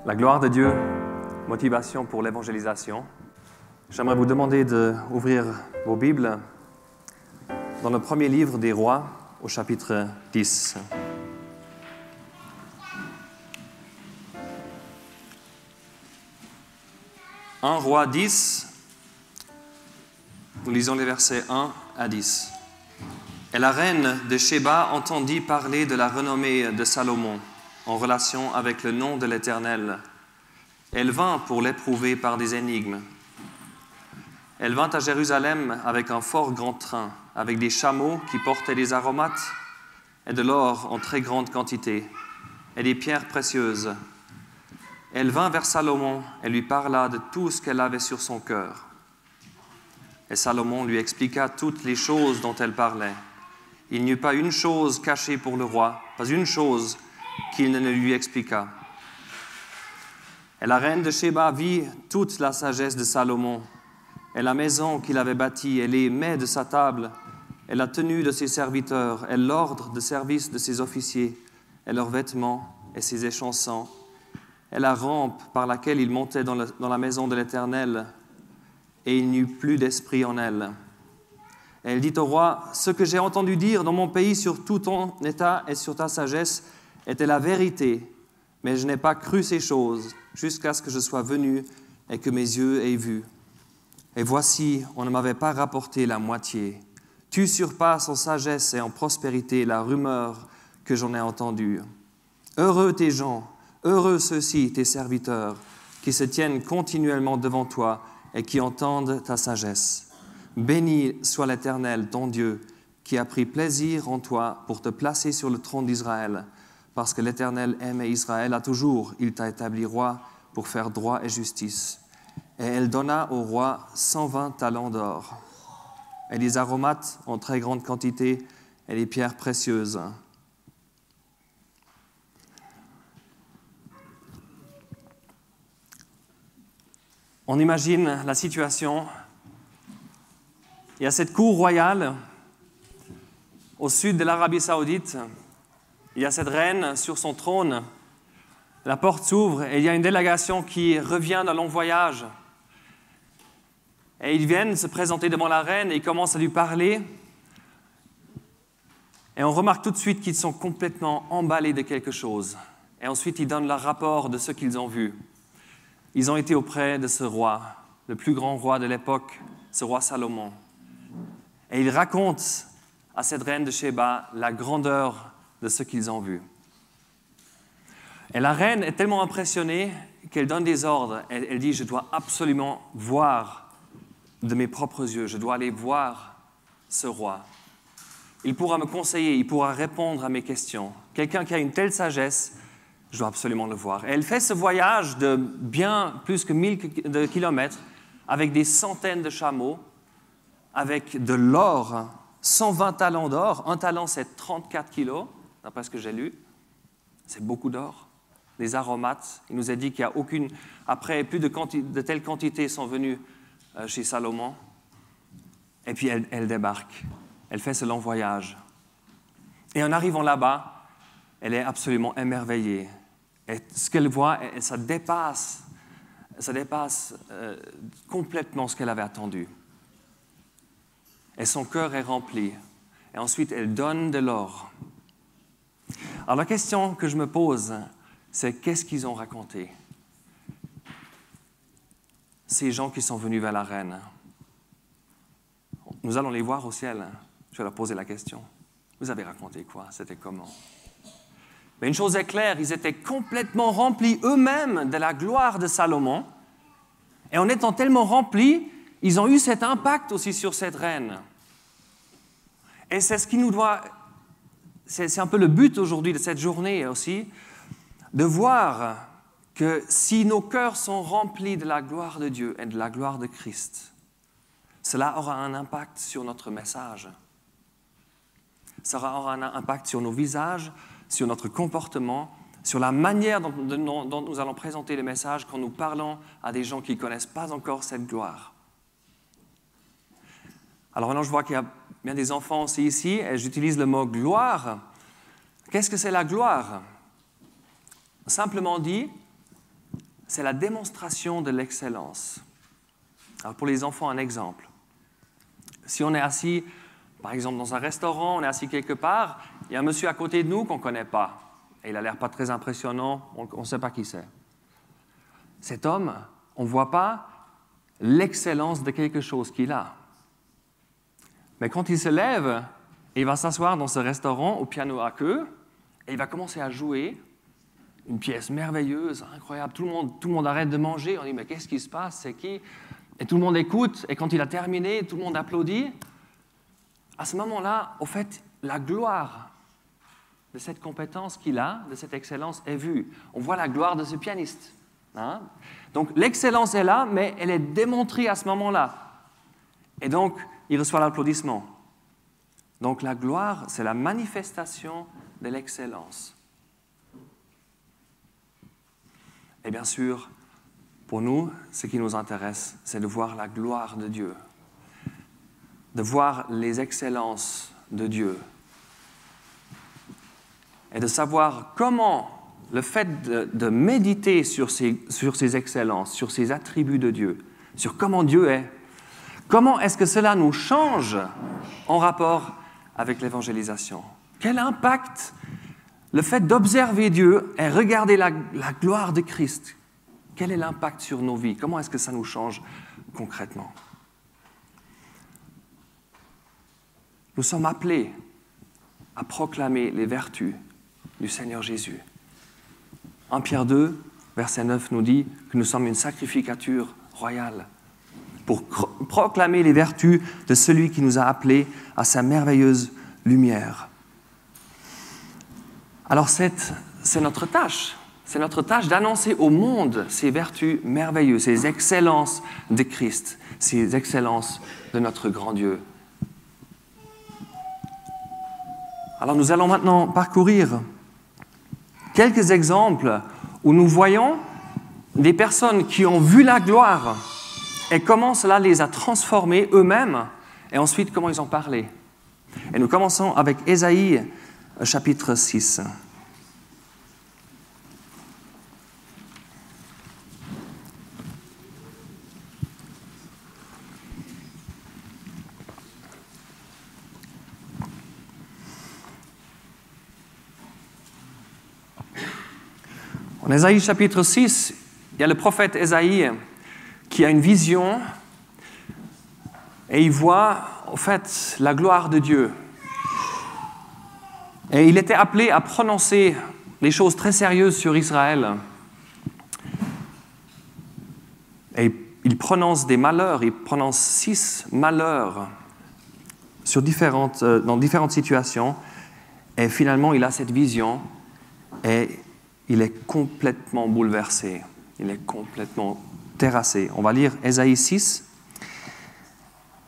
La gloire de Dieu, motivation pour l'évangélisation. J'aimerais vous demander d'ouvrir vos Bibles dans le premier livre des Rois, au chapitre 10. « 1 Roi 10 », nous lisons les versets 1 à 10. « Et la reine de Shéba entendit parler de la renommée de Salomon en relation avec le nom de l'Éternel. Elle vint pour l'éprouver par des énigmes. Elle vint à Jérusalem avec un fort grand train, avec des chameaux qui portaient des aromates et de l'or en très grande quantité, et des pierres précieuses. Elle vint vers Salomon et lui parla de tout ce qu'elle avait sur son cœur. Et Salomon lui expliqua toutes les choses dont elle parlait. Il n'y eut pas une chose cachée pour le roi, pas une chose qu'il ne lui expliqua. Et la reine de Shéba vit toute la sagesse de Salomon, et la maison qu'il avait bâtie, et les mets de sa table, et la tenue de ses serviteurs, et l'ordre de service de ses officiers, et leurs vêtements, et ses échancents, et la rampe par laquelle il montait dans la maison de l'Éternel, et il n'y eut plus d'esprit en elle. Et elle dit au roi, « Ce que j'ai entendu dire dans mon pays sur tout ton état et sur ta sagesse était la vérité, mais je n'ai pas cru ces choses jusqu'à ce que je sois venu et que mes yeux aient vu. Et voici, on ne m'avait pas rapporté la moitié. Tu surpasses en sagesse et en prospérité la rumeur que j'en ai entendue. Heureux tes gens, heureux ceux-ci, tes serviteurs, qui se tiennent continuellement devant toi et qui entendent ta sagesse. Béni soit l'Éternel, ton Dieu, qui a pris plaisir en toi pour te placer sur le trône d'Israël, parce que l'Éternel aimait Israël à toujours. Il t'a établi roi pour faire droit et justice. Et elle donna au roi 120 talents d'or, et des aromates en très grande quantité, et des pierres précieuses. » On imagine la situation. Il y a cette cour royale au sud de l'Arabie Saoudite. Il y a cette reine sur son trône. La porte s'ouvre et il y a une délégation qui revient d'un long voyage. Et ils viennent se présenter devant la reine et ils commencent à lui parler. Et on remarque tout de suite qu'ils sont complètement emballés de quelque chose. Et ensuite, ils donnent leur rapport de ce qu'ils ont vu. Ils ont été auprès de ce roi, le plus grand roi de l'époque, ce roi Salomon. Et ils racontent à cette reine de Shéba la grandeur de ce qu'ils ont vu. Et la reine est tellement impressionnée qu'elle donne des ordres. Elle dit, je dois absolument voir de mes propres yeux, je dois aller voir ce roi. Il pourra me conseiller, il pourra répondre à mes questions. Quelqu'un qui a une telle sagesse, je dois absolument le voir. Et elle fait ce voyage de bien plus que 1000 kilomètres avec des centaines de chameaux, avec de l'or, 120 talents d'or. Un talent, c'est 34 kilos, d'après ce que j'ai lu. C'est beaucoup d'or. Des aromates. Il nous a dit qu'il n'y a aucune... Après, plus de telles quantités sont venues chez Salomon. Et puis, elle débarque. Elle fait ce long voyage. Et en arrivant là-bas, elle est absolument émerveillée. Et ce qu'elle voit, ça dépasse complètement ce qu'elle avait attendu. Et son cœur est rempli. Et ensuite, elle donne de l'or. Alors la question que je me pose, c'est qu'est-ce qu'ils ont raconté? Ces gens qui sont venus vers la reine. Nous allons les voir au ciel. Je vais leur poser la question. Vous avez raconté quoi? C'était comment? Mais une chose est claire, ils étaient complètement remplis eux-mêmes de la gloire de Salomon. Et en étant tellement remplis, ils ont eu cet impact aussi sur cette reine. Et c'est ce qui nous doit... C'est un peu le but aujourd'hui de cette journée aussi, de voir que si nos cœurs sont remplis de la gloire de Dieu et de la gloire de Christ, cela aura un impact sur notre message. Ça aura un impact sur nos visages, sur notre comportement, sur la manière dont nous allons présenter le message quand nous parlons à des gens qui ne connaissent pas encore cette gloire. Alors maintenant, je vois qu'il y a bien des enfants aussi ici, et j'utilise le mot « gloire ». Qu'est-ce que c'est la gloire? Simplement dit, c'est la démonstration de l'excellence. Alors pour les enfants, un exemple. Si on est assis, par exemple dans un restaurant, on est assis quelque part, il y a un monsieur à côté de nous qu'on ne connaît pas. Et il n'a l'air pas très impressionnant, on ne sait pas qui c'est. Cet homme, on ne voit pas l'excellence de quelque chose qu'il a. Mais quand il se lève, il va s'asseoir dans ce restaurant au piano à queue et il va commencer à jouer une pièce merveilleuse, incroyable. Tout le monde arrête de manger. On dit, mais qu'est-ce qui se passe? C'est qui? Et tout le monde écoute. Et quand il a terminé, tout le monde applaudit. À ce moment-là, au fait, la gloire de cette compétence qu'il a, de cette excellence, est vue. On voit la gloire de ce pianiste. Hein? Donc l'excellence est là, mais elle est démontrée à ce moment-là. Et donc, il reçoit l'applaudissement. Donc la gloire, c'est la manifestation de l'excellence. Et bien sûr, pour nous, ce qui nous intéresse, c'est de voir la gloire de Dieu, de voir les excellences de Dieu, et de savoir comment le fait de méditer sur ces excellences, sur ces attributs de Dieu, sur comment Dieu est, comment est-ce que cela nous change en rapport avec l'évangélisation? Quel impact le fait d'observer Dieu et regarder la gloire de Christ, quel est l'impact sur nos vies? Comment est-ce que ça nous change concrètement? Nous sommes appelés à proclamer les vertus du Seigneur Jésus. 1 Pierre 2, verset 9 nous dit que nous sommes une sacrificature royale pour proclamer les vertus de celui qui nous a appelés à sa merveilleuse lumière. Alors c'est notre tâche. C'est notre tâche d'annoncer au monde ces vertus merveilleuses, ces excellences de Christ, ces excellences de notre grand Dieu. Alors nous allons maintenant parcourir quelques exemples où nous voyons des personnes qui ont vu la gloire et comment cela les a transformés eux-mêmes et ensuite comment ils ont parlé. Et nous commençons avec Ésaïe, chapitre 6. En Ésaïe chapitre 6, il y a le prophète Ésaïe qui a une vision et il voit en fait la gloire de Dieu. Et il était appelé à prononcer des choses très sérieuses sur Israël. Et il prononce des malheurs, il prononce 6 malheurs dans différentes situations. Et finalement, il a cette vision et il est complètement bouleversé, il est complètement terrassé. On va lire Ésaïe 6,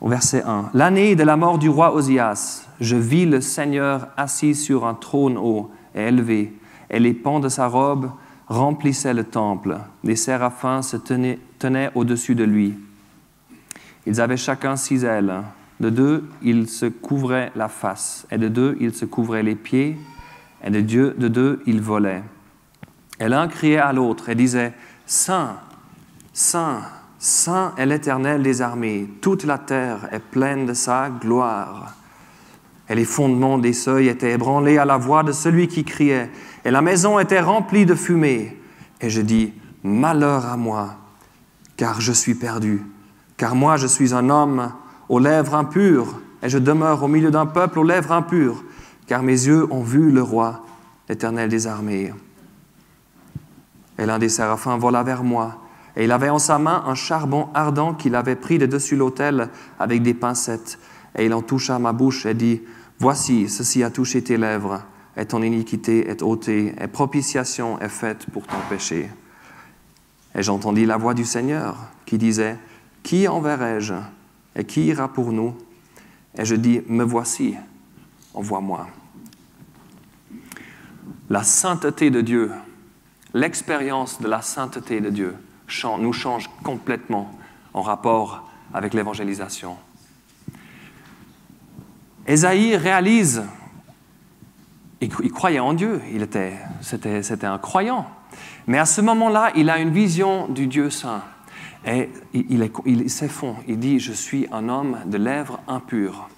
au verset 1. « L'année de la mort du roi Osias, je vis le Seigneur assis sur un trône haut et élevé, et les pans de sa robe remplissaient le temple. Les séraphins se tenaient au-dessus de lui. Ils avaient chacun 6 ailes. De 2, ils se couvraient la face, et de 2, ils se couvraient les pieds, et de 2, ils volaient. Et l'un criait à l'autre et disait « Saint, Saint, Saint est l'Éternel des armées, toute la terre est pleine de sa gloire. » Et les fondements des seuils étaient ébranlés à la voix de celui qui criait, et la maison était remplie de fumée. Et je dis « Malheur à moi, car je suis perdu, car moi je suis un homme aux lèvres impures, et je demeure au milieu d'un peuple aux lèvres impures, car mes yeux ont vu le roi, l'Éternel des armées. » Et l'un des séraphins vola vers moi, et il avait en sa main un charbon ardent qu'il avait pris de dessus l'autel avec des pincettes. Et il en toucha ma bouche et dit, « Voici, ceci a touché tes lèvres, et ton iniquité est ôtée, et propitiation est faite pour ton péché. » Et j'entendis la voix du Seigneur qui disait, « Qui enverrai-je, et qui ira pour nous ?» Et je dis, « Me voici, envoie-moi. » La sainteté de Dieu, l'expérience de la sainteté de Dieu nous change complètement en rapport avec l'évangélisation. Ésaïe réalise il croyait en Dieu, c'était un croyant. Mais à ce moment-là, il a une vision du Dieu saint. Et il s'effondre, il dit « Je suis un homme de lèvres impures ».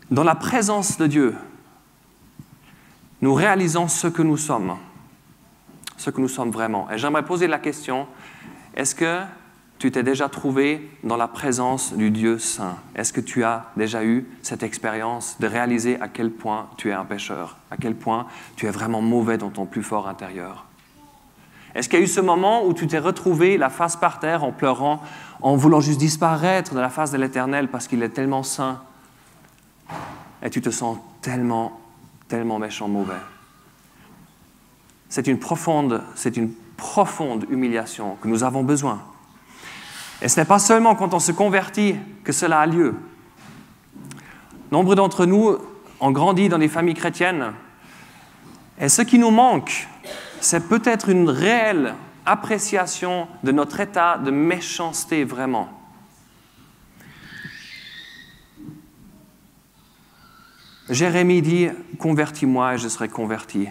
Dans la présence de Dieu, nous réalisons ce que nous sommes vraiment. Et j'aimerais poser la question, est-ce que tu t'es déjà trouvé dans la présence du Dieu saint? Est-ce que tu as déjà eu cette expérience de réaliser à quel point tu es un pécheur, à quel point tu es vraiment mauvais dans ton plus fort intérieur? Est-ce qu'il y a eu ce moment où tu t'es retrouvé la face par terre en pleurant, en voulant juste disparaître de la face de l'Éternel parce qu'il est tellement saint et tu te sens tellement méchant, mauvais? C'est une profonde humiliation que nous avons besoin. Et ce n'est pas seulement quand on se convertit que cela a lieu. Nombre d'entre nous ont grandi dans des familles chrétiennes et ce qui nous manque, c'est peut-être une réelle appréciation de notre état de méchanceté vraiment. Jérémie dit « Convertis-moi et je serai converti.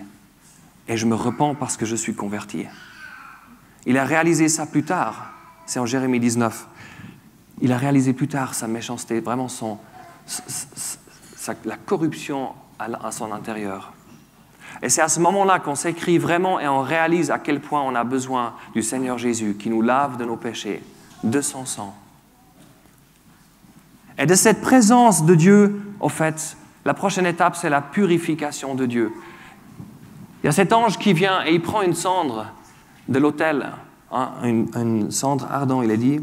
Et je me repens parce que je suis converti. » Il a réalisé ça plus tard. C'est en Jérémie 19. Il a réalisé plus tard sa méchanceté, vraiment la corruption à son intérieur. Et c'est à ce moment-là qu'on s'écrit vraiment et on réalise à quel point on a besoin du Seigneur Jésus qui nous lave de nos péchés, de son sang. Et de cette présence de Dieu, au fait, la prochaine étape, c'est la purification de Dieu. Il y a cet ange qui vient et il prend une cendre de l'autel, une cendre ardente, il est dit,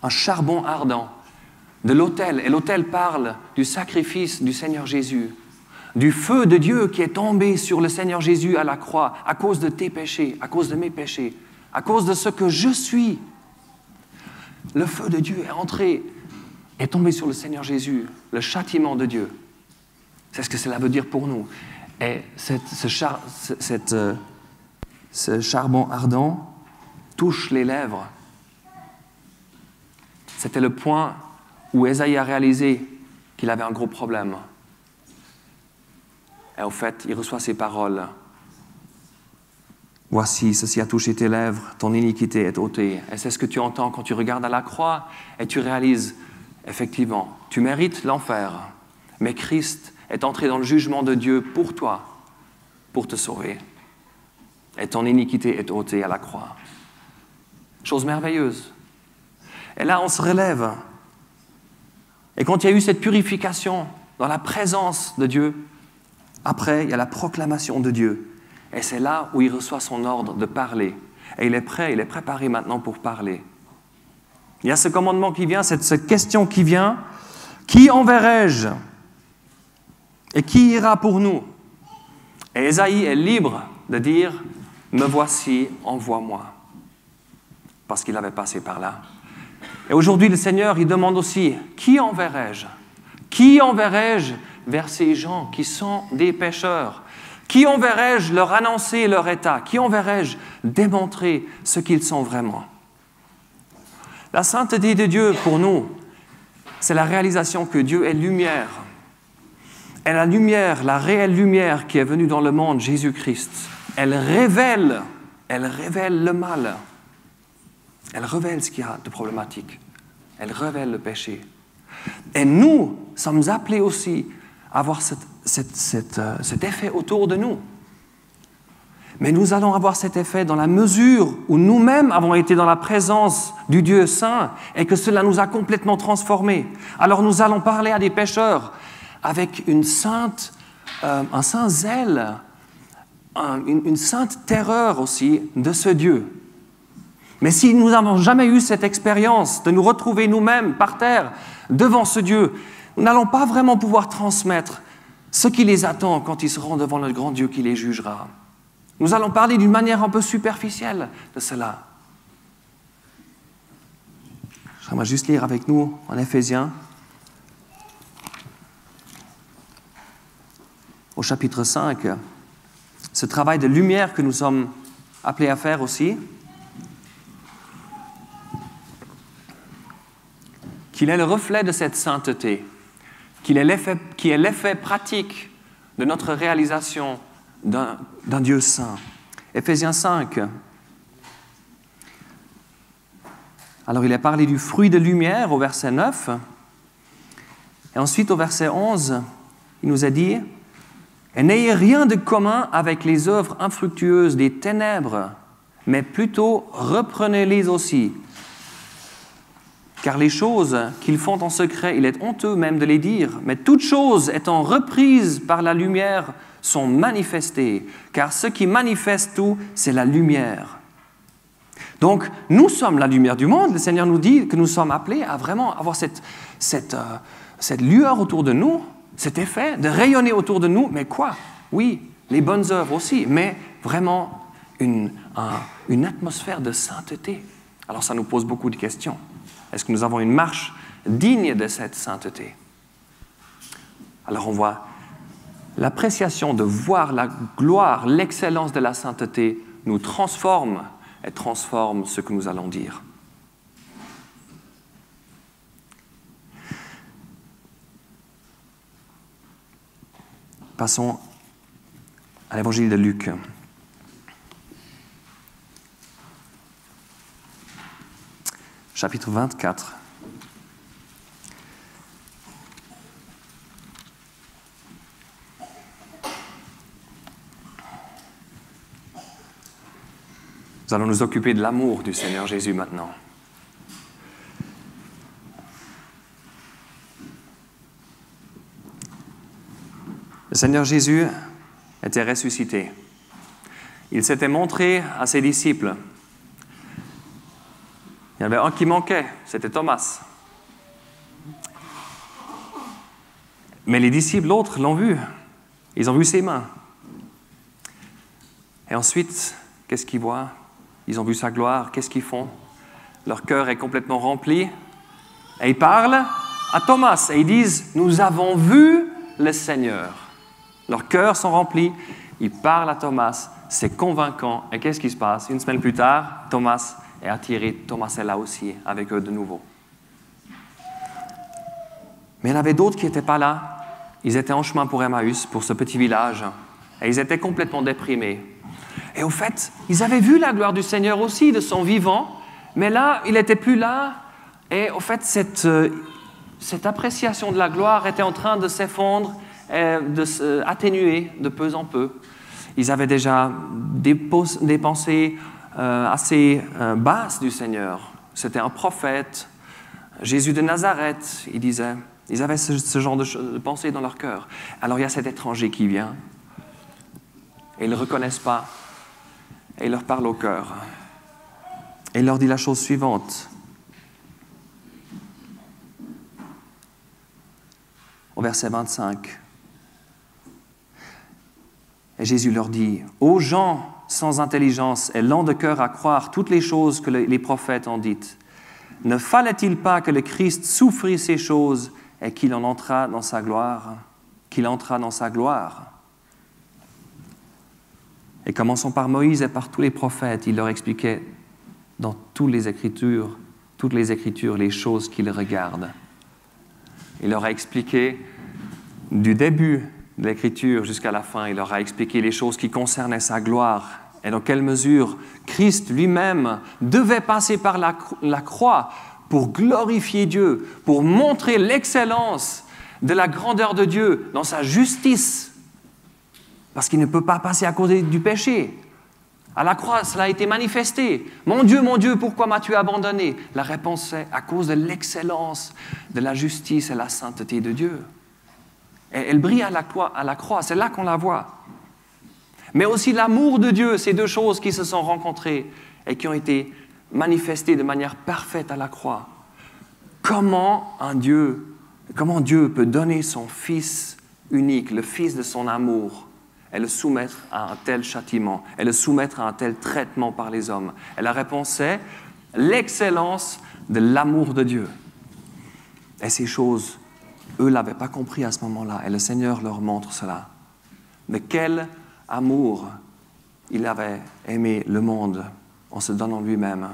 un charbon ardent de l'autel. Et l'autel parle du sacrifice du Seigneur Jésus, du feu de Dieu qui est tombé sur le Seigneur Jésus à la croix à cause de tes péchés, à cause de mes péchés, à cause de ce que je suis. Le feu de Dieu est tombé sur le Seigneur Jésus, le châtiment de Dieu. C'est ce que cela veut dire pour nous. Et ce charbon ardent touche les lèvres. C'était le point où Ésaïe a réalisé qu'il avait un gros problème. Et au fait, il reçoit ces paroles. « Voici, ceci a touché tes lèvres, ton iniquité est ôtée. » Et c'est ce que tu entends quand tu regardes à la croix et tu réalises, effectivement, tu mérites l'enfer, mais Christ est entré dans le jugement de Dieu pour toi, pour te sauver. Et ton iniquité est ôtée à la croix. Chose merveilleuse. Et là, on se relève. Et quand il y a eu cette purification dans la présence de Dieu, après, il y a la proclamation de Dieu. Et c'est là où il reçoit son ordre de parler. Et il est prêt, il est préparé maintenant pour parler. Il y a ce commandement qui vient, cette question qui vient. Qui enverrai-je? Et qui ira pour nous? Et Ésaïe est libre de dire, me voici, envoie-moi. Parce qu'il avait passé par là. Et aujourd'hui, le Seigneur, il demande aussi, qui enverrai-je? Qui enverrai-je vers ces gens qui sont des pécheurs? Qui enverrai-je leur annoncer leur état? Qui enverrai-je démontrer ce qu'ils sont vraiment? La sainteté de Dieu, pour nous, c'est la réalisation que Dieu est lumière. Et la lumière, la réelle lumière qui est venue dans le monde, Jésus-Christ, elle révèle le mal. Elle révèle ce qu'il y a de problématique. Elle révèle le péché. Et nous sommes appelés aussi à avoir cet effet autour de nous. Mais nous allons avoir cet effet dans la mesure où nous-mêmes avons été dans la présence du Dieu saint et que cela nous a complètement transformés. Alors nous allons parler à des pécheurs avec un saint zèle, une sainte terreur aussi de ce Dieu. Mais si nous n'avons jamais eu cette expérience de nous retrouver nous-mêmes par terre devant ce Dieu, nous n'allons pas vraiment pouvoir transmettre ce qui les attend quand ils seront devant le grand Dieu qui les jugera. Nous allons parler d'une manière un peu superficielle de cela. J'aimerais juste lire avec nous en Éphésiens, au chapitre 5, ce travail de lumière que nous sommes appelés à faire aussi, qu'il est le reflet de cette sainteté. qui est l'effet pratique de notre réalisation d'un Dieu saint. Éphésiens 5. Alors il a parlé du fruit de lumière au verset 9. Et ensuite au verset 11, il nous a dit « Et n'ayez rien de commun avec les œuvres infructueuses des ténèbres, mais plutôt reprenez-les aussi. Car les choses qu'ils font en secret, il est honteux même de les dire, mais toutes choses étant reprises par la lumière sont manifestées, car ce qui manifeste tout, c'est la lumière. » Donc, nous sommes la lumière du monde. Le Seigneur nous dit que nous sommes appelés à vraiment avoir cette lueur autour de nous, cet effet de rayonner autour de nous. Mais quoi? Oui, les bonnes œuvres aussi, mais vraiment une atmosphère de sainteté. Alors, ça nous pose beaucoup de questions. Est-ce que nous avons une marche digne de cette sainteté? Alors, on voit l'appréciation de voir la gloire, l'excellence de la sainteté nous transforme et transforme ce que nous allons dire. Passons à l'évangile de Luc. Chapitre 24. Nous allons nous occuper de l'amour du Seigneur Jésus maintenant. Le Seigneur Jésus était ressuscité. Il s'était montré à ses disciples. Il y en avait un qui manquait, c'était Thomas. Mais les disciples, l'autre, l'ont vu. Ils ont vu ses mains. Et ensuite, qu'est-ce qu'ils voient? Ils ont vu sa gloire. Qu'est-ce qu'ils font? Leur cœur est complètement rempli. Et ils parlent à Thomas et ils disent « Nous avons vu le Seigneur ». Leurs cœurs sont remplis. Ils parlent à Thomas. C'est convaincant. Et qu'est-ce qui se passe? Une semaine plus tard, Thomas est attiré. Thomas est là aussi, avec eux de nouveau. Mais il y en avait d'autres qui n'étaient pas là. Ils étaient en chemin pour Emmaüs, pour ce petit village. Et ils étaient complètement déprimés. Et au fait, ils avaient vu la gloire du Seigneur aussi, de son vivant. Mais là, il n'était plus là. Et au fait, cette appréciation de la gloire était en train de s'effondrer, de s'atténuer de peu en peu. Ils avaient déjà des pensées assez basses du Seigneur. C'était un prophète, Jésus de Nazareth, il disait. Ils avaient ce genre de pensée dans leur cœur. Alors il y a cet étranger qui vient, et ils ne le reconnaissent pas, et il leur parle au cœur. Et il leur dit la chose suivante. Au verset 25. Et Jésus leur dit, « Ô gens sans intelligence et lents de cœur à croire toutes les choses que les prophètes ont dites, ne fallait-il pas que le Christ souffrit ces choses et qu'il en entra dans sa gloire, qu'il entra dans sa gloire ?» Et commençons par Moïse et par tous les prophètes, il leur expliquait dans toutes les Écritures, les choses qu'ils regardent. Il leur a expliqué du début de l'Écriture jusqu'à la fin, il leur a expliqué les choses qui concernaient sa gloire et dans quelle mesure Christ lui-même devait passer par la croix pour glorifier Dieu, pour montrer l'excellence de la grandeur de Dieu dans sa justice, parce qu'il ne peut pas passer à cause du péché. À la croix, cela a été manifesté. « Mon Dieu, pourquoi m'as-tu abandonné ?» La réponse est à cause de l'excellence de la justice et la sainteté de Dieu. Et elle brille à la croix, c'est là qu'on la voit. Mais aussi l'amour de Dieu, ces deux choses qui se sont rencontrées et qui ont été manifestées de manière parfaite à la croix. Comment Dieu peut donner son Fils unique, le Fils de son amour, et le soumettre à un tel châtiment, et le soumettre à un tel traitement par les hommes? Et la réponse est l'excellence de l'amour de Dieu. Et ces choses, eux ne l'avaient pas compris à ce moment-là, et le Seigneur leur montre cela. De quel amour il avait aimé le monde en se donnant lui-même.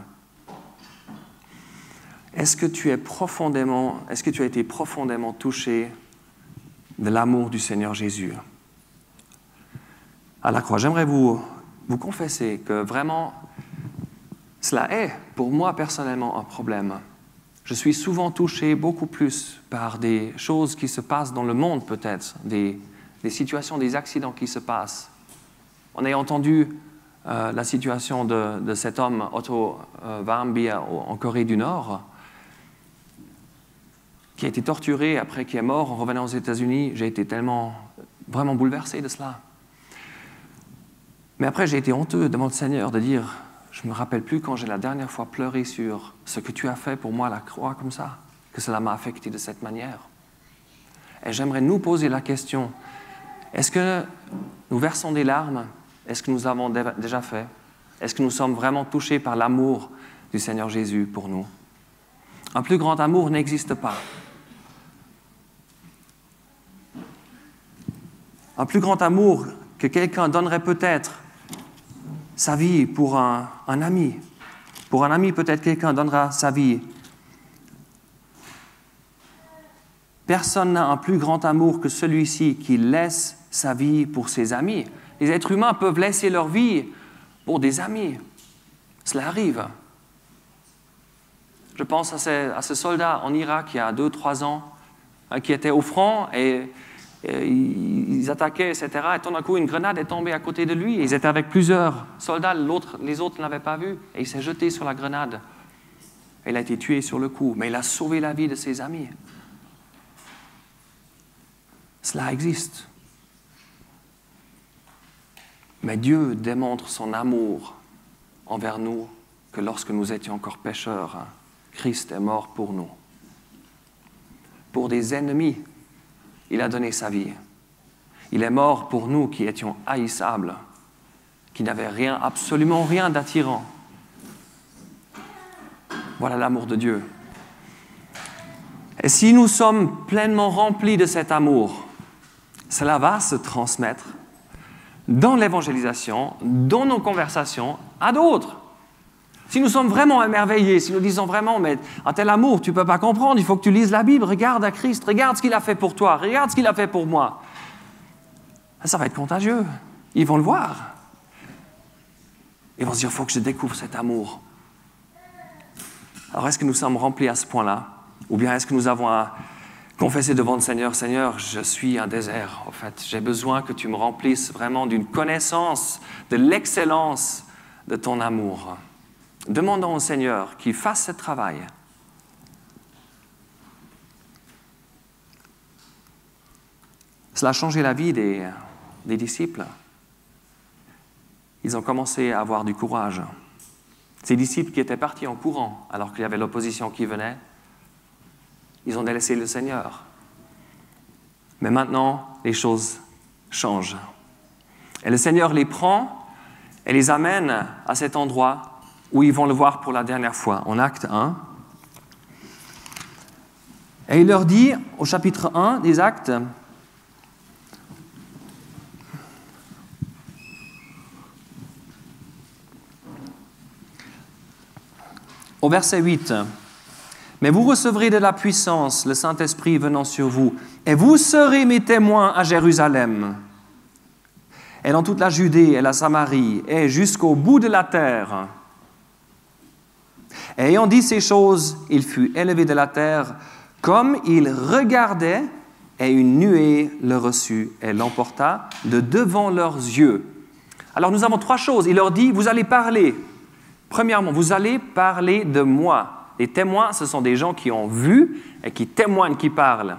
Est-ce que tu as été profondément touché de l'amour du Seigneur Jésus à la croix. J'aimerais vous confesser que vraiment, cela est pour moi personnellement un problème. Je suis souvent touché beaucoup plus par des choses qui se passent dans le monde peut-être, des situations, des accidents qui se passent. On a entendu la situation de cet homme, Otto Warmbier, en Corée du Nord, qui a été torturé après qu'il est mort en revenant aux États-Unis. J'ai été vraiment bouleversé de cela. Mais après, j'ai été honteux devant le Seigneur de dire, je ne me rappelle plus quand j'ai la dernière fois pleuré sur ce que tu as fait pour moi à la croix comme ça, que cela m'a affecté de cette manière. Et j'aimerais nous poser la question, est-ce que nous versons des larmes? Est-ce que nous avons déjà fait? Est-ce que nous sommes vraiment touchés par l'amour du Seigneur Jésus pour nous? Un plus grand amour n'existe pas. Un plus grand amour que quelqu'un donnerait peut-être sa vie pour un ami. Pour un ami, peut-être quelqu'un donnera sa vie. Personne n'a un plus grand amour que celui-ci qui laisse sa vie pour ses amis. Les êtres humains peuvent laisser leur vie pour des amis. Cela arrive. Je pense à ce soldat en Irak il y a 2-3 ans qui était au front et ils attaquaient, etc. Et tout d'un coup, une grenade est tombée à côté de lui. Ils étaient avec plusieurs soldats, les autres ne l'avaient pas vu. Et il s'est jeté sur la grenade. Il a été tué sur le coup, mais il a sauvé la vie de ses amis. Cela existe. Mais Dieu démontre son amour envers nous que lorsque nous étions encore pécheurs, Christ est mort pour nous. Pour des ennemis, il a donné sa vie. Il est mort pour nous qui étions haïssables, qui n'avaient absolument rien d'attirant. Voilà l'amour de Dieu. Et si nous sommes pleinement remplis de cet amour, cela va se transmettre dans l'évangélisation, dans nos conversations, à d'autres. Si nous sommes vraiment émerveillés, si nous disons vraiment, mais un tel amour, tu ne peux pas comprendre, il faut que tu lises la Bible, regarde à Christ, regarde ce qu'il a fait pour toi, regarde ce qu'il a fait pour moi. Ça va être contagieux. Ils vont le voir. Ils vont se dire, il faut que je découvre cet amour. Alors, est-ce que nous sommes remplis à ce point-là? Ou bien est-ce que nous avons à confesser devant le Seigneur, Seigneur, je suis un désert, en fait. J'ai besoin que tu me remplisses vraiment d'une connaissance de l'excellence de ton amour. Demandons au Seigneur qu'il fasse ce travail. Cela a changé la vie des disciples. Ils ont commencé à avoir du courage. Ces disciples qui étaient partis en courant alors qu'il y avait l'opposition qui venait, ils ont délaissé le Seigneur. Mais maintenant, les choses changent. Et le Seigneur les prend et les amène à cet endroit où ils vont le voir pour la dernière fois, en Acte 1. Et il leur dit, au chapitre 1 des Actes, au verset 8, « Mais vous recevrez de la puissance, le Saint-Esprit venant sur vous, et vous serez mes témoins à Jérusalem, et dans toute la Judée et la Samarie, et jusqu'au bout de la terre. » Et ayant dit ces choses, il fut élevé de la terre, comme il regardait, et une nuée le reçut et l'emporta de devant leurs yeux. Alors nous avons 3 choses. Il leur dit, vous allez parler. Premièrement, vous allez parler de moi. Les témoins, ce sont des gens qui ont vu et qui témoignent, qui parlent.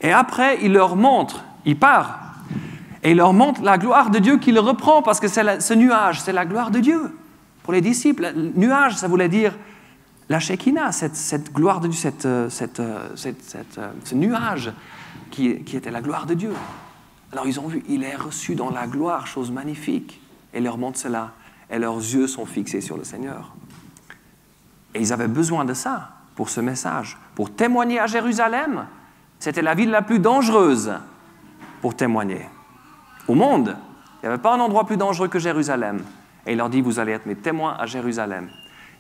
Et après, il leur montre, il part, et il leur montre la gloire de Dieu qui le reprend, parce que ce nuage, c'est la gloire de Dieu. Pour les disciples, le nuage, ça voulait dire la Shekinah, cette gloire de Dieu, ce nuage qui était la gloire de Dieu. Alors ils ont vu, il est reçu dans la gloire, chose magnifique. Et il leur montre cela. Et leurs yeux sont fixés sur le Seigneur. Et ils avaient besoin de ça pour ce message. Pour témoigner à Jérusalem, c'était la ville la plus dangereuse pour témoigner. Au monde, il n'y avait pas un endroit plus dangereux que Jérusalem. Et il leur dit, vous allez être mes témoins à Jérusalem.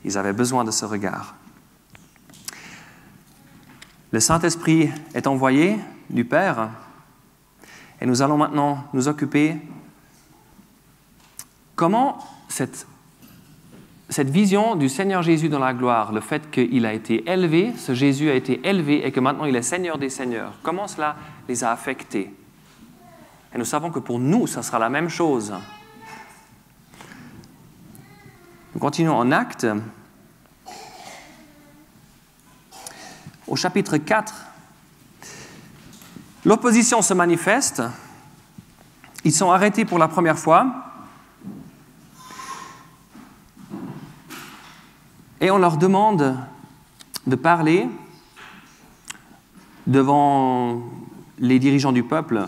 Ils avaient besoin de ce regard. Le Saint-Esprit est envoyé du Père et nous allons maintenant nous occuper comment cette vision du Seigneur Jésus dans la gloire, le fait qu'il a été élevé, ce Jésus a été élevé et que maintenant il est Seigneur des Seigneurs, comment cela les a affectés. Et nous savons que pour nous, ça sera la même chose. Nous continuons en Actes. Au chapitre 4, l'opposition se manifeste. Ils sont arrêtés pour la première fois. Et on leur demande de parler devant les dirigeants du peuple.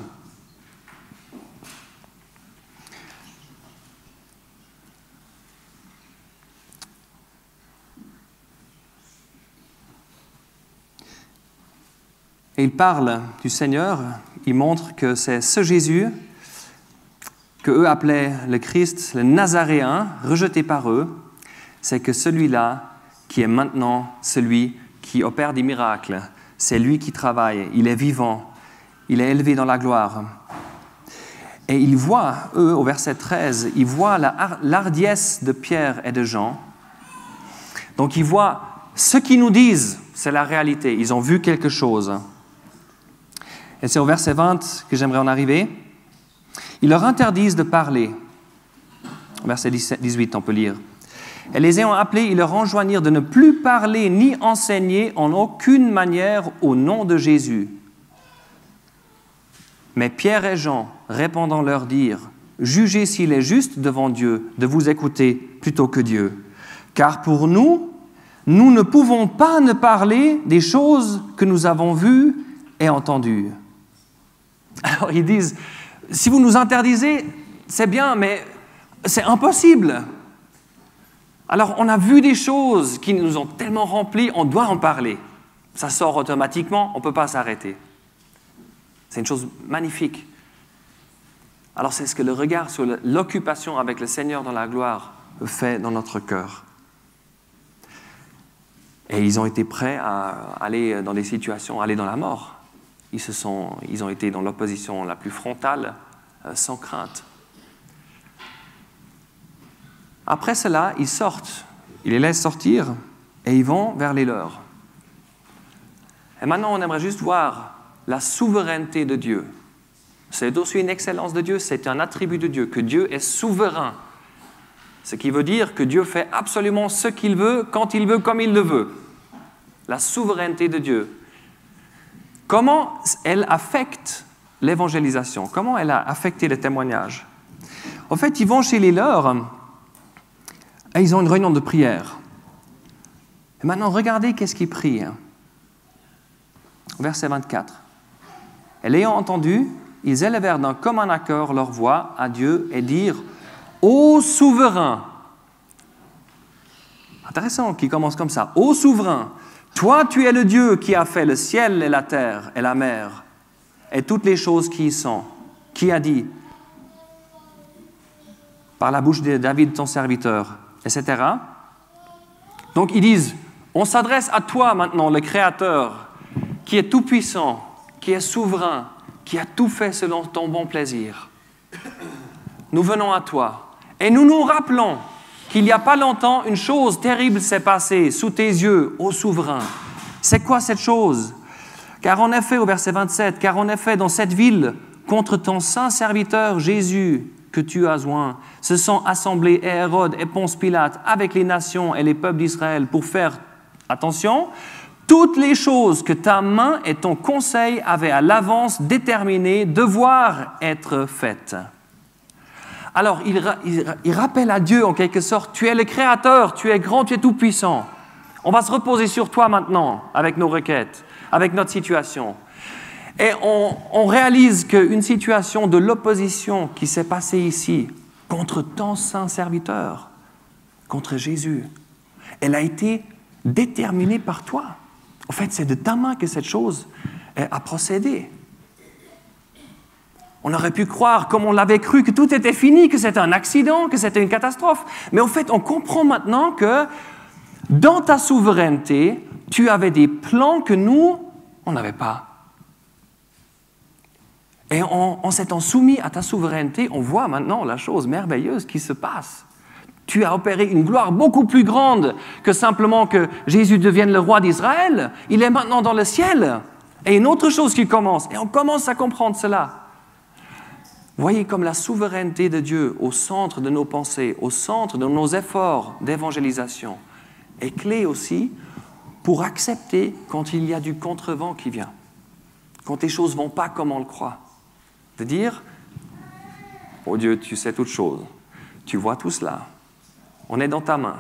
Et ils parlent du Seigneur, ils montrent que c'est ce Jésus qu'eux appelaient le Christ, le Nazaréen, rejeté par eux, c'est que celui-là qui est maintenant celui qui opère des miracles, c'est lui qui travaille, il est vivant, il est élevé dans la gloire. Et ils voient, eux, au verset 13, ils voient l'hardiesse de Pierre et de Jean. Donc ils voient ce qu'ils nous disent, c'est la réalité, ils ont vu quelque chose. Et c'est au verset 20 que j'aimerais en arriver. Ils leur interdisent de parler. Verset 18, on peut lire. Et les ayant appelés, ils leur enjoignirent de ne plus parler ni enseigner en aucune manière au nom de Jésus. Mais Pierre et Jean, répondant leur dirent, « Jugez s'il est juste devant Dieu de vous écouter plutôt que Dieu. Car pour nous, nous ne pouvons pas ne parler des choses que nous avons vues et entendues. » Alors ils disent, si vous nous interdisez, c'est bien, mais c'est impossible. Alors on a vu des choses qui nous ont tellement remplis, on doit en parler. Ça sort automatiquement, on ne peut pas s'arrêter. C'est une chose magnifique. Alors c'est ce que le regard sur l'occupation avec le Seigneur dans la gloire fait dans notre cœur. Et ils ont été prêts à aller dans des situations, à aller dans la mort. Ils ont été dans l'opposition la plus frontale, sans crainte. Après cela, ils sortent, ils les laissent sortir et ils vont vers les leurs. Et maintenant, on aimerait juste voir la souveraineté de Dieu. C'est aussi une excellence de Dieu, c'est un attribut de Dieu, que Dieu est souverain. Ce qui veut dire que Dieu fait absolument ce qu'il veut, quand il veut, comme il le veut. La souveraineté de Dieu. Comment elle affecte l'évangélisation? Comment elle a affecté le témoignage? En fait, ils vont chez les leurs et ils ont une réunion de prière. Et maintenant, regardez qu'est-ce qu'ils prient. Verset 24. Et l'ayant entendu, ils élevèrent d'un commun accord leur voix à Dieu et dirent « Ô souverain !» Intéressant qu'il commence comme ça. « Ô souverain ! Toi, tu es le Dieu qui a fait le ciel et la terre et la mer et toutes les choses qui y sont. Qui a dit, par la bouche de David, ton serviteur, etc. » Donc, ils disent, on s'adresse à toi maintenant, le Créateur, qui est tout-puissant, qui est souverain, qui a tout fait selon ton bon plaisir. Nous venons à toi et nous nous rappelons qu'il n'y a pas longtemps, une chose terrible s'est passée sous tes yeux, ô souverain. C'est quoi cette chose? Car en effet, au verset 27, car en effet, dans cette ville, contre ton saint serviteur Jésus, que tu as oint, se sont assemblés et Hérode et Ponce Pilate avec les nations et les peuples d'Israël pour faire, attention, toutes les choses que ta main et ton conseil avaient à l'avance déterminées devoir être faites. Alors, il rappelle à Dieu, en quelque sorte, tu es le Créateur, tu es grand, tu es tout-puissant. On va se reposer sur toi maintenant, avec nos requêtes, avec notre situation. Et on réalise qu'une situation de l'opposition qui s'est passée ici, contre ton saint serviteur, contre Jésus, elle a été déterminée par toi. En fait, c'est de ta main que cette chose a procédé. On aurait pu croire, comme on l'avait cru, que tout était fini, que c'était un accident, que c'était une catastrophe. Mais en fait, on comprend maintenant que dans ta souveraineté, tu avais des plans que nous, On n'avait pas. Et en s'étant soumis à ta souveraineté, on voit maintenant la chose merveilleuse qui se passe. Tu as opéré une gloire beaucoup plus grande que simplement que Jésus devienne le roi d'Israël. Il est maintenant dans le ciel. Et une autre chose qui commence, et on commence à comprendre cela. Voyez comme la souveraineté de Dieu au centre de nos pensées, au centre de nos efforts d'évangélisation, est clé aussi pour accepter quand il y a du contrevent qui vient, quand les choses ne vont pas comme on le croit. De dire, oh Dieu, tu sais toutes choses, tu vois tout cela, on est dans ta main,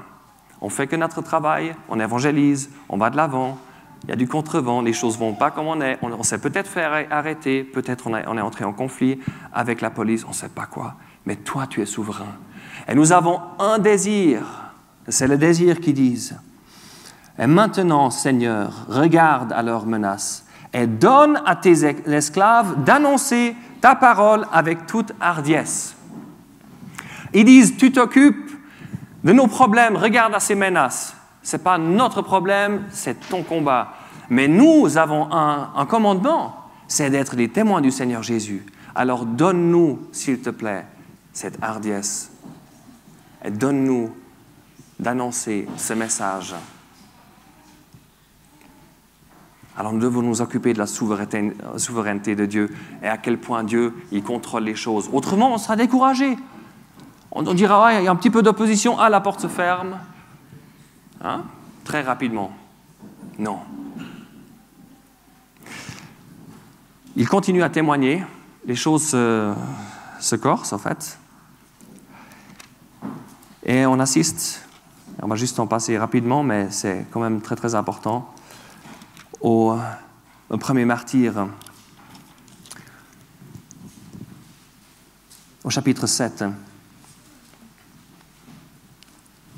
on fait que notre travail, on évangélise, on va de l'avant, il y a du contrevent, les choses ne vont pas comme on s'est peut-être fait arrêter, peut-être on est entré en conflit avec la police, on ne sait pas quoi, mais toi tu es souverain. Et nous avons un désir, c'est le désir qu'ils disent. Et maintenant, Seigneur, regarde à leurs menaces et donne à tes esclaves d'annoncer ta parole avec toute hardiesse. Ils disent, tu t'occupes de nos problèmes, regarde à ces menaces. Ce n'est pas notre problème, c'est ton combat. Mais nous avons un commandement, c'est d'être les témoins du Seigneur Jésus. Alors donne-nous, s'il te plaît, cette hardiesse. Et donne-nous d'annoncer ce message. Alors nous devons nous occuper de la souveraineté de Dieu et à quel point Dieu il contrôle les choses. Autrement, on sera découragé. On dira, ouais, il y a un petit peu d'opposition, la porte se ferme. Hein? Très rapidement. Non. Il continue à témoigner. Les choses se corsent, en fait. Et on assiste, on va juste en passer rapidement, mais c'est quand même très, très important, au premier martyr, au chapitre 7.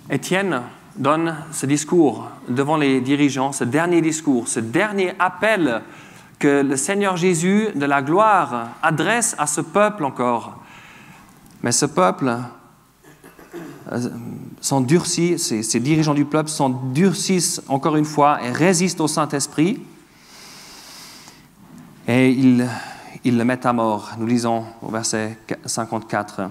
Étienne donne ce discours devant les dirigeants, ce dernier discours, ce dernier appel que le Seigneur Jésus de la gloire adresse à ce peuple encore. Mais ce peuple s'endurcit, ces dirigeants du peuple s'endurcissent encore une fois et résistent au Saint-Esprit et ils le mettent à mort. Nous lisons au verset 54.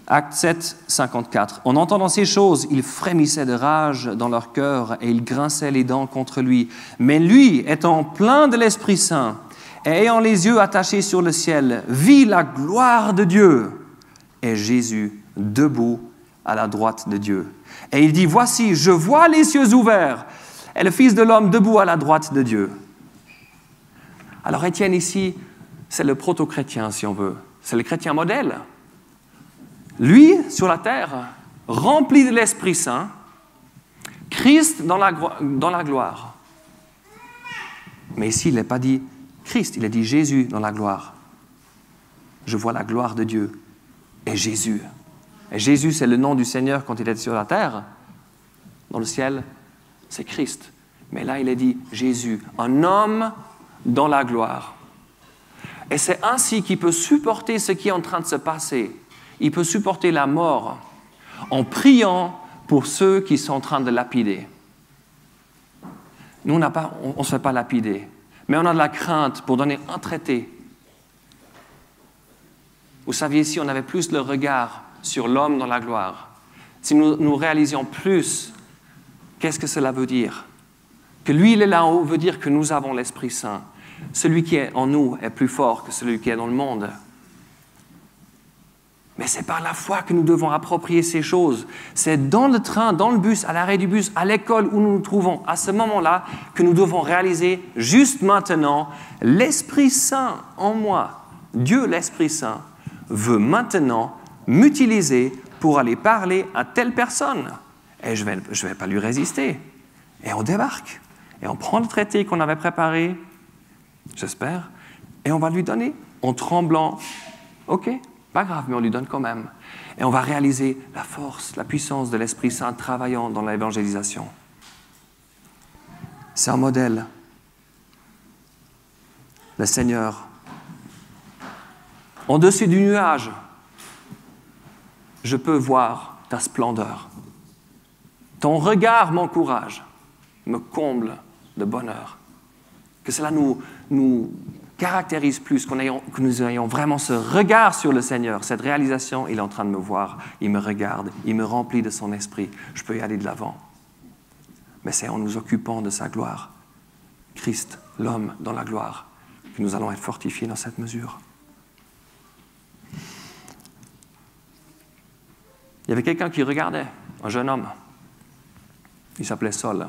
Acte 7, 54. En entendant ces choses, ils frémissaient de rage dans leur cœur et ils grinçaient les dents contre lui. Mais lui, étant plein de l'Esprit Saint et ayant les yeux attachés sur le ciel, vit la gloire de Dieu et Jésus debout à la droite de Dieu. Et il dit, voici, je vois les cieux ouverts et le Fils de l'homme debout à la droite de Dieu. Alors Étienne ici, c'est le proto-chrétien si on veut. C'est le chrétien modèle. Lui, sur la terre, rempli de l'Esprit Saint, Christ dans la gloire. Mais ici, il n'a pas dit Christ, il a dit Jésus dans la gloire. Je vois la gloire de Dieu et Jésus. Et Jésus, c'est le nom du Seigneur quand il est sur la terre. Dans le ciel, c'est Christ. Mais là, il a dit Jésus, un homme dans la gloire. Et c'est ainsi qu'il peut supporter ce qui est en train de se passer. Il peut supporter la mort en priant pour ceux qui sont en train de lapider. Nous, on ne se fait pas lapider, mais on a de la crainte pour donner un traité. Vous saviez, si on avait plus le regard sur l'homme dans la gloire, si nous réalisions plus, qu'est-ce que cela veut dire? Que lui, il est là-haut, veut dire que nous avons l'Esprit Saint. Celui qui est en nous est plus fort que celui qui est dans le monde. Mais c'est par la foi que nous devons approprier ces choses. C'est dans le train, dans le bus, à l'arrêt du bus, à l'école où nous nous trouvons, à ce moment-là, que nous devons réaliser juste maintenant, l'Esprit Saint en moi, Dieu l'Esprit Saint, veut maintenant m'utiliser pour aller parler à telle personne. Et je vais pas lui résister. Et on débarque. Et on prend le traité qu'on avait préparé, j'espère, et on va lui donner en tremblant. OK, pas grave, mais on lui donne quand même. Et on va réaliser la force, la puissance de l'Esprit Saint travaillant dans l'évangélisation. C'est un modèle. Le Seigneur, en-dessus du nuage, je peux voir ta splendeur. Ton regard m'encourage, me comble de bonheur. Que cela nous caractérise plus, que nous ayons vraiment ce regard sur le Seigneur, cette réalisation, il est en train de me voir, il me regarde, il me remplit de son esprit, je peux y aller de l'avant. Mais c'est en nous occupant de sa gloire, Christ, l'homme dans la gloire, que nous allons être fortifiés dans cette mesure. Il y avait quelqu'un qui regardait, un jeune homme, il s'appelait Saul.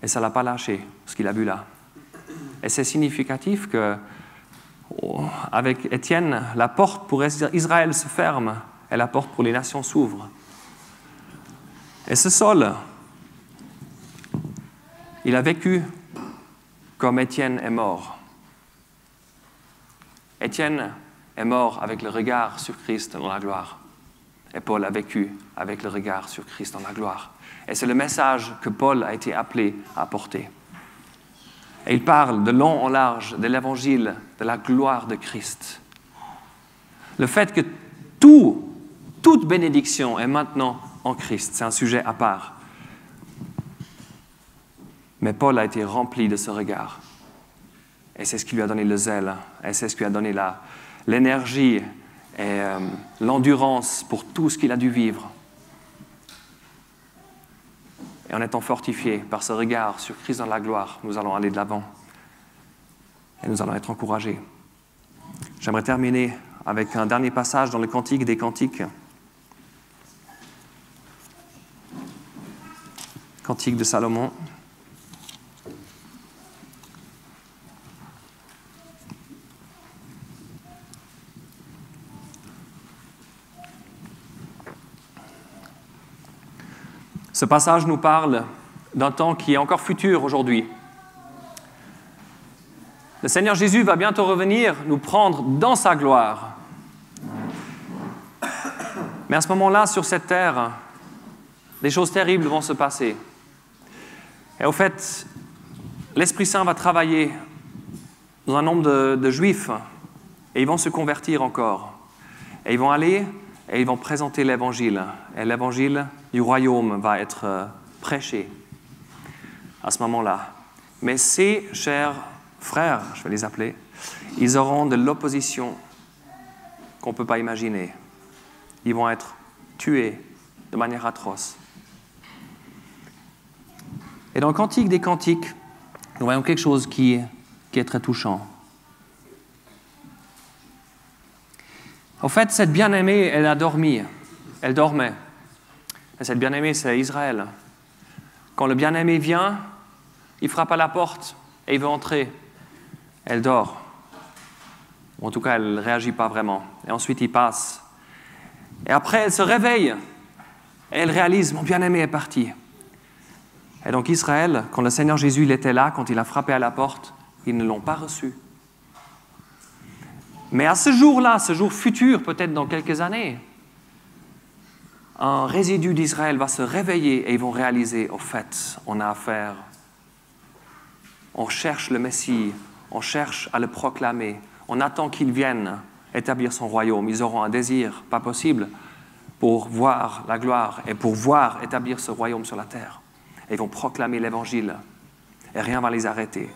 Et ça ne l'a pas lâché, ce qu'il a vu là. Et c'est significatif qu'avec Étienne, la porte pour Israël se ferme et la porte pour les nations s'ouvre. Et ce Saul, il a vécu comme Étienne est mort. Étienne est mort avec le regard sur Christ dans la gloire. Et Paul a vécu avec le regard sur Christ dans la gloire. Et c'est le message que Paul a été appelé à porter. Et il parle de long en large de l'évangile, de la gloire de Christ. Le fait que toute bénédiction est maintenant en Christ, c'est un sujet à part. Mais Paul a été rempli de ce regard. Et c'est ce qui lui a donné le zèle, et c'est ce qui lui a donné l'énergie et l'endurance pour tout ce qu'il a dû vivre. Et en étant fortifiés par ce regard sur Christ dans la gloire, nous allons aller de l'avant. Et nous allons être encouragés. J'aimerais terminer avec un dernier passage dans le Cantique des Cantiques. Cantique de Salomon. Ce passage nous parle d'un temps qui est encore futur aujourd'hui. Le Seigneur Jésus va bientôt revenir nous prendre dans sa gloire. Mais à ce moment-là, sur cette terre, des choses terribles vont se passer. Et au fait, l'Esprit Saint va travailler dans un nombre de Juifs et ils vont se convertir encore. Et ils vont aller et ils vont présenter l'Évangile. Et l'Évangile du royaume va être prêché à ce moment-là. Mais ces chers frères, je vais les appeler, ils auront de l'opposition qu'on ne peut pas imaginer. Ils vont être tués de manière atroce. Et dans le Cantique des Cantiques, nous voyons quelque chose qui est très touchant. En fait, cette bien-aimée, elle a dormi. Elle dormait. Et cette bien-aimée, c'est Israël. Quand le bien-aimé vient, il frappe à la porte et il veut entrer. Elle dort. En tout cas, elle ne réagit pas vraiment. Et ensuite, il passe. Et après, elle se réveille. Et elle réalise, mon bien-aimé est parti. Et donc Israël, quand le Seigneur Jésus il était là, quand il a frappé à la porte, ils ne l'ont pas reçu. Mais à ce jour-là, ce jour futur, peut-être dans quelques années, un résidu d'Israël va se réveiller et ils vont réaliser, au fait, on a affaire, on cherche le Messie, on cherche à le proclamer, on attend qu'il vienne établir son royaume. Ils auront un désir, pas possible, pour voir la gloire et pour voir établir ce royaume sur la terre. Et ils vont proclamer l'Évangile et rien ne va les arrêter.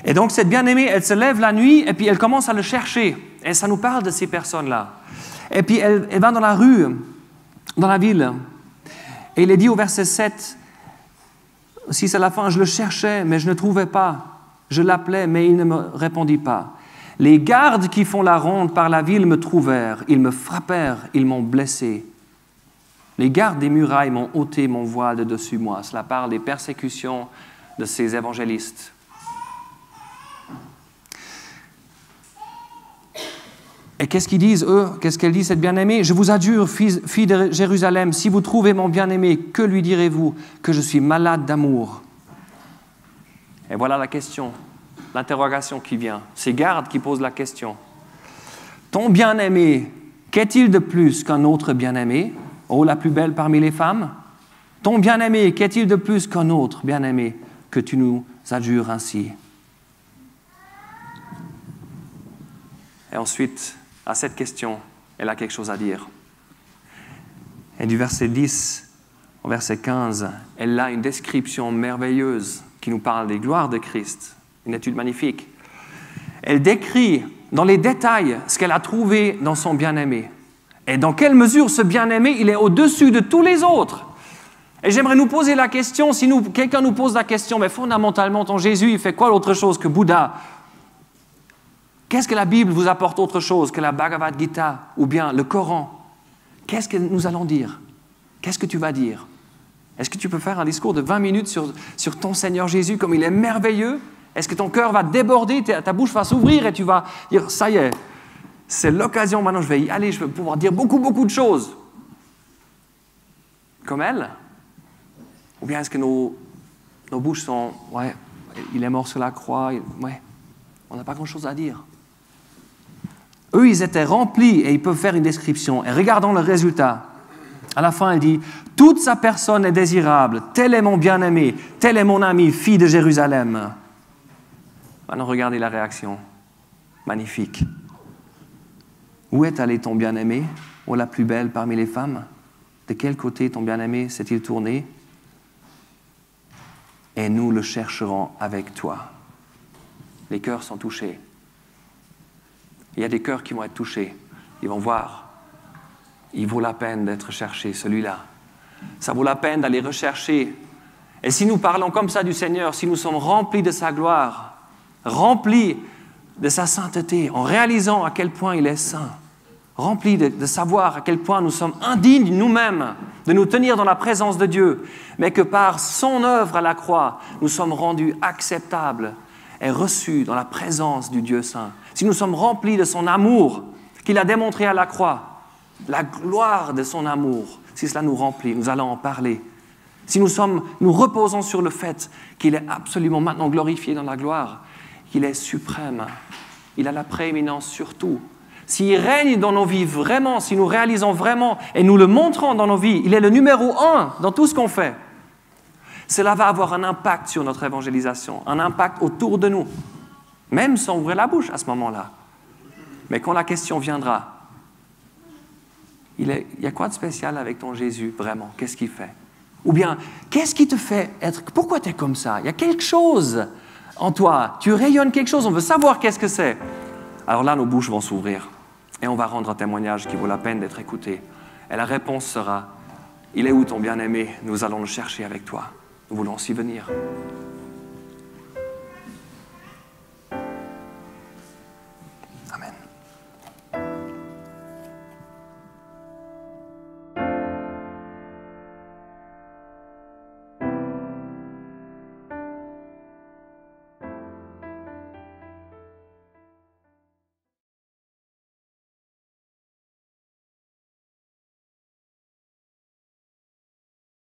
Et donc cette bien-aimée, elle se lève la nuit et puis elle commence à le chercher. Et ça nous parle de ces personnes-là. Et puis elle va dans la rue, dans la ville. Et il est dit au verset 7, « Si c'est la fin, je le cherchais, mais je ne trouvais pas. Je l'appelais, mais il ne me répondit pas. Les gardes qui font la ronde par la ville me trouvèrent. Ils me frappèrent, ils m'ont blessé. Les gardes des murailles m'ont ôté mon voile de dessus moi. » Cela parle des persécutions de ces évangélistes. Et qu'est-ce qu'ils disent, eux? Qu'est-ce qu'elle dit, cette bien-aimée? « Je vous adjure, fille de Jérusalem, si vous trouvez mon bien-aimé, que lui direz-vous? Que je suis malade d'amour. » Et voilà la question, l'interrogation qui vient. Ces gardes qui posent la question. « Ton bien-aimé, qu'est-il de plus qu'un autre bien-aimé? Oh, la plus belle parmi les femmes? Ton bien-aimé, qu'est-il de plus qu'un autre bien-aimé que tu nous adjures ainsi? » Et ensuite, à cette question, elle a quelque chose à dire. Et du verset 10 au verset 15, elle a une description merveilleuse qui nous parle des gloires de Christ. Une étude magnifique. Elle décrit dans les détails ce qu'elle a trouvé dans son bien-aimé. Et dans quelle mesure ce bien-aimé, il est au-dessus de tous les autres. Et j'aimerais nous poser la question, si quelqu'un nous pose la question, mais fondamentalement, ton Jésus, il fait quoi autre chose que Bouddha? Qu'est-ce que la Bible vous apporte autre chose que la Bhagavad Gita ou bien le Coran? Qu'est-ce que nous allons dire? Qu'est-ce que tu vas dire? Est-ce que tu peux faire un discours de 20 minutes sur ton Seigneur Jésus, comme il est merveilleux? Est-ce que ton cœur va déborder, ta bouche va s'ouvrir et tu vas dire, ça y est, c'est l'occasion, maintenant je vais y aller, je vais pouvoir dire beaucoup, beaucoup de choses. Comme elle? Ou bien est-ce que nos bouches sont, ouais, il est mort sur la croix, ouais, on n'a pas grand-chose à dire. Eux, ils étaient remplis et ils peuvent faire une description. Et regardons le résultat. À la fin, elle dit, « Toute sa personne est désirable, tel est mon bien-aimé, tel est mon ami, fille de Jérusalem. » Maintenant, regardez la réaction. Magnifique. Où est allé ton bien-aimé, ô la plus belle parmi les femmes? De quel côté ton bien-aimé s'est-il tourné? Et nous le chercherons avec toi. Les cœurs sont touchés. Il y a des cœurs qui vont être touchés. Ils vont voir. Il vaut la peine d'être cherché, celui-là. Ça vaut la peine d'aller rechercher. Et si nous parlons comme ça du Seigneur, si nous sommes remplis de sa gloire, remplis de sa sainteté, en réalisant à quel point il est saint, remplis de savoir à quel point nous sommes indignes nous-mêmes de nous tenir dans la présence de Dieu, mais que par son œuvre à la croix, nous sommes rendus acceptables et reçus dans la présence du Dieu saint. Si nous sommes remplis de son amour qu'il a démontré à la croix, la gloire de son amour, si cela nous remplit, nous allons en parler. Si nous reposons sur le fait qu'il est absolument maintenant glorifié dans la gloire, qu'il est suprême, il a la prééminence sur tout. S'il règne dans nos vies vraiment, si nous réalisons vraiment et nous le montrons dans nos vies, il est le numéro 1 dans tout ce qu'on fait. Cela va avoir un impact sur notre évangélisation, un impact autour de nous, même sans ouvrir la bouche à ce moment-là. Mais quand la question viendra, il y a quoi de spécial avec ton Jésus, vraiment? Qu'est-ce qu'il fait? Ou bien, qu'est-ce qui te fait être... Pourquoi tu es comme ça? Il y a quelque chose en toi. Tu rayonnes quelque chose. On veut savoir qu'est-ce que c'est. Alors là, nos bouches vont s'ouvrir. Et on va rendre un témoignage qui vaut la peine d'être écouté. Et la réponse sera, il est où ton bien-aimé? Nous allons le chercher avec toi. Nous voulons aussi venir.